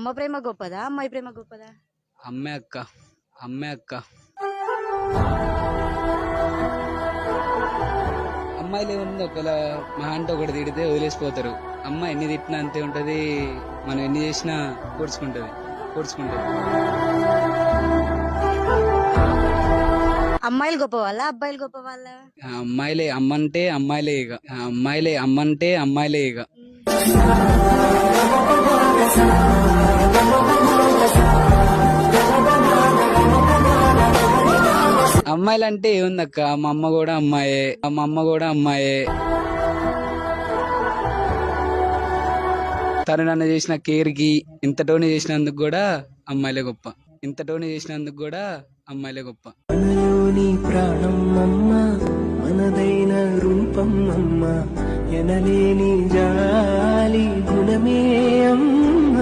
అమ్మ ప్రేమ గొప్పదా అమ్మాయి ప్రేమ గొప్పదా? అమ్మే అక్క, అమ్మే అక్క. అమ్మాయిలు ఏముంది, ఒకవేళ మహా అంటే ఒకటి తిడితే వదిలేసిపోతారు. అమ్మ ఎన్ని తిట్టినా అంతే ఉంటది, మనం ఎన్ని చేసినా కూర్చుకుంటది. అమ్మాయిలు గొప్ప వాళ్ళ అబ్బాయిలు గొప్ప వాళ్ళ? అమ్మాయిలే అమ్మంటే అమ్మాయిలే ఇక, అమ్మాయిలే అమ్మంటే అమ్మాయిలే ఇక. అమ్మాయిలంటే ఏముందక్క, మా అమ్మ కూడా అమ్మాయే, మా అమ్మ కూడా అమ్మాయే. తను నన్ను చేసిన కేర్ కి ఇంతటోని చేసినందుకు కూడా అమ్మాయిలే గొప్ప, ఇంతటోని చేసినందుకు కూడా అమ్మాయిలే గొప్ప. మనలోని ప్రాణం అమ్మ, మనదైన రూపం అమ్మ, ఎనలేని జాలి గుణమే అమ్మ.